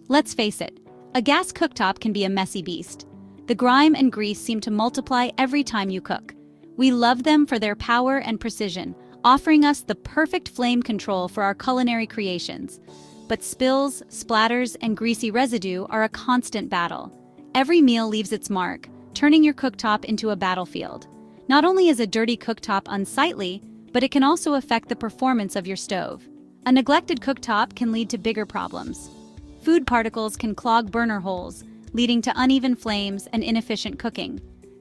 Let's face it, a gas cooktop can be a messy beast. The grime and grease seem to multiply every time you cook. We love them for their power and precision, offering us the perfect flame control for our culinary creations. But spills, splatters, and greasy residue are a constant battle. Every meal leaves its mark, turning your cooktop into a battlefield. Not only is a dirty cooktop unsightly, but it can also affect the performance of your stove. A neglected cooktop can lead to bigger problems. Food particles can clog burner holes, leading to uneven flames and inefficient cooking.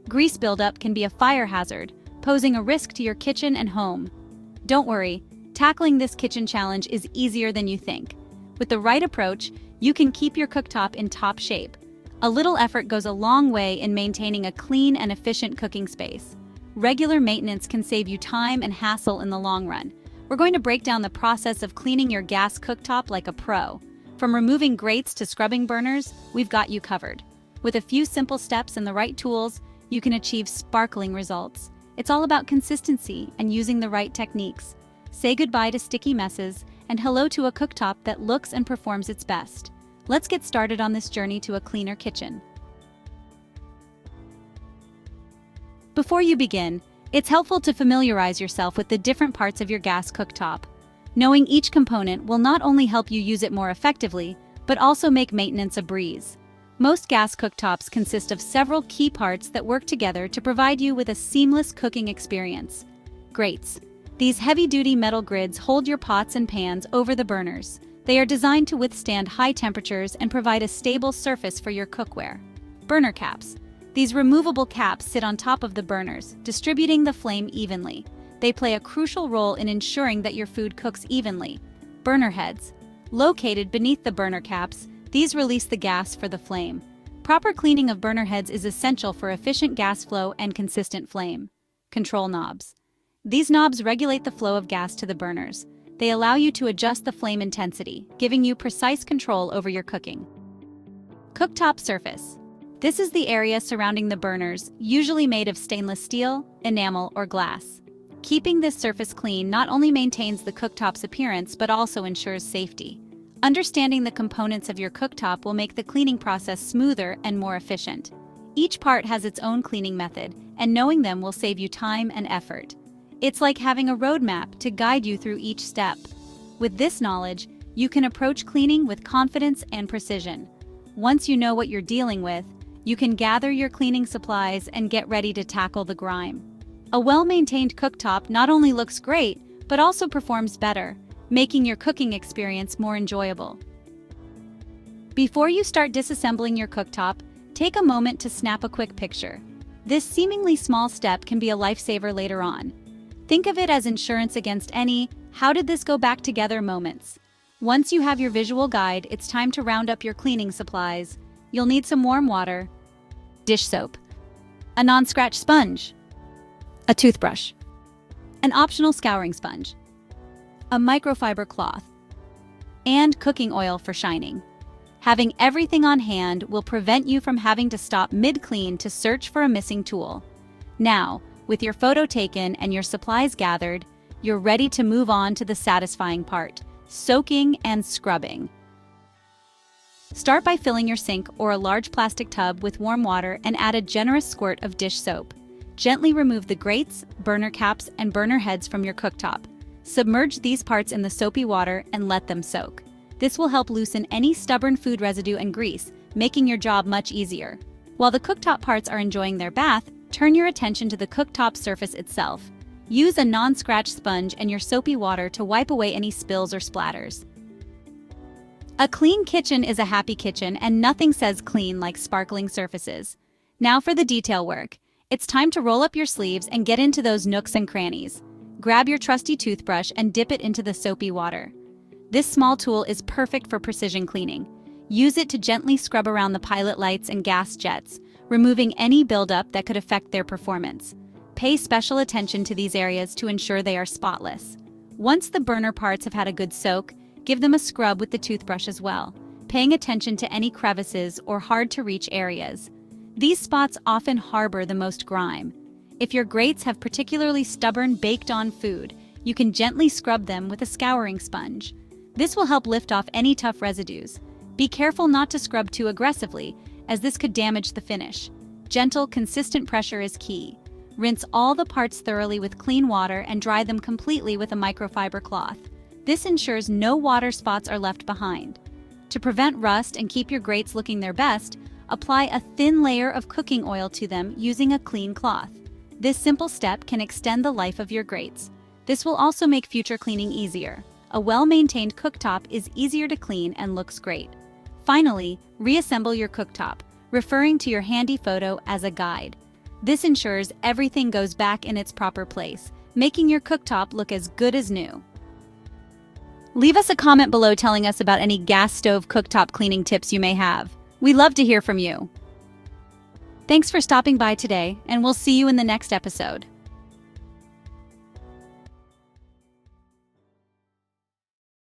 Grease buildup can be a fire hazard, posing a risk to your kitchen and home. Don't worry, tackling this kitchen challenge is easier than you think. With the right approach, you can keep your cooktop in top shape. A little effort goes a long way in maintaining a clean and efficient cooking space. Regular maintenance can save you time and hassle in the long run. We're going to break down the process of cleaning your gas cooktop like a pro. From removing grates to scrubbing burners, we've got you covered. With a few simple steps and the right tools, you can achieve sparkling results. It's all about consistency and using the right techniques. Say goodbye to sticky messes and hello to a cooktop that looks and performs its best. Let's get started on this journey to a cleaner kitchen. Before you begin, it's helpful to familiarize yourself with the different parts of your gas cooktop. Knowing each component will not only help you use it more effectively, but also make maintenance a breeze. Most gas cooktops consist of several key parts that work together to provide you with a seamless cooking experience. Grates. These heavy-duty metal grids hold your pots and pans over the burners. They are designed to withstand high temperatures and provide a stable surface for your cookware. Burner caps. These removable caps sit on top of the burners, distributing the flame evenly. They play a crucial role in ensuring that your food cooks evenly. Burner heads. Located beneath the burner caps, these release the gas for the flame. Proper cleaning of burner heads is essential for efficient gas flow and consistent flame. Control knobs. These knobs regulate the flow of gas to the burners. They allow you to adjust the flame intensity, giving you precise control over your cooking. Cooktop surface. This is the area surrounding the burners, usually made of stainless steel, enamel, or glass. Keeping this surface clean not only maintains the cooktop's appearance but also ensures safety. Understanding the components of your cooktop will make the cleaning process smoother and more efficient. Each part has its own cleaning method, and knowing them will save you time and effort. It's like having a roadmap to guide you through each step. With this knowledge, you can approach cleaning with confidence and precision. Once you know what you're dealing with, you can gather your cleaning supplies and get ready to tackle the grime. A well-maintained cooktop not only looks great, but also performs better, making your cooking experience more enjoyable. Before you start disassembling your cooktop, take a moment to snap a quick picture. This seemingly small step can be a lifesaver later on. Think of it as insurance against any "how did this go back together" moments. Once you have your visual guide, it's time to round up your cleaning supplies. You'll need some warm water, dish soap, a non-scratch sponge, a toothbrush, an optional scouring sponge, a microfiber cloth, and cooking oil for shining. Having everything on hand will prevent you from having to stop mid-clean to search for a missing tool. Now, with your photo taken and your supplies gathered, you're ready to move on to the satisfying part, soaking and scrubbing. Start by filling your sink or a large plastic tub with warm water and add a generous squirt of dish soap. Gently remove the grates, burner caps, and burner heads from your cooktop. Submerge these parts in the soapy water and let them soak. This will help loosen any stubborn food residue and grease, making your job much easier. While the cooktop parts are enjoying their bath, turn your attention to the cooktop surface itself. Use a non-scratch sponge and your soapy water to wipe away any spills or splatters. A clean kitchen is a happy kitchen, and nothing says clean like sparkling surfaces. Now for the detail work. It's time to roll up your sleeves and get into those nooks and crannies. Grab your trusty toothbrush and dip it into the soapy water. This small tool is perfect for precision cleaning. Use it to gently scrub around the pilot lights and gas jets, removing any buildup that could affect their performance. Pay special attention to these areas to ensure they are spotless. Once the burner parts have had a good soak, give them a scrub with the toothbrush as well, paying attention to any crevices or hard-to-reach areas. These spots often harbor the most grime. If your grates have particularly stubborn baked-on food, you can gently scrub them with a scouring sponge. This will help lift off any tough residues. Be careful not to scrub too aggressively, as this could damage the finish. Gentle, consistent pressure is key. Rinse all the parts thoroughly with clean water and dry them completely with a microfiber cloth. This ensures no water spots are left behind. To prevent rust and keep your grates looking their best, apply a thin layer of cooking oil to them using a clean cloth. This simple step can extend the life of your grates. This will also make future cleaning easier. A well-maintained cooktop is easier to clean and looks great. Finally, reassemble your cooktop, referring to your handy photo as a guide. This ensures everything goes back in its proper place, making your cooktop look as good as new. Leave us a comment below telling us about any gas stove cooktop cleaning tips you may have. We love to hear from you. Thanks for stopping by today, and we'll see you in the next episode.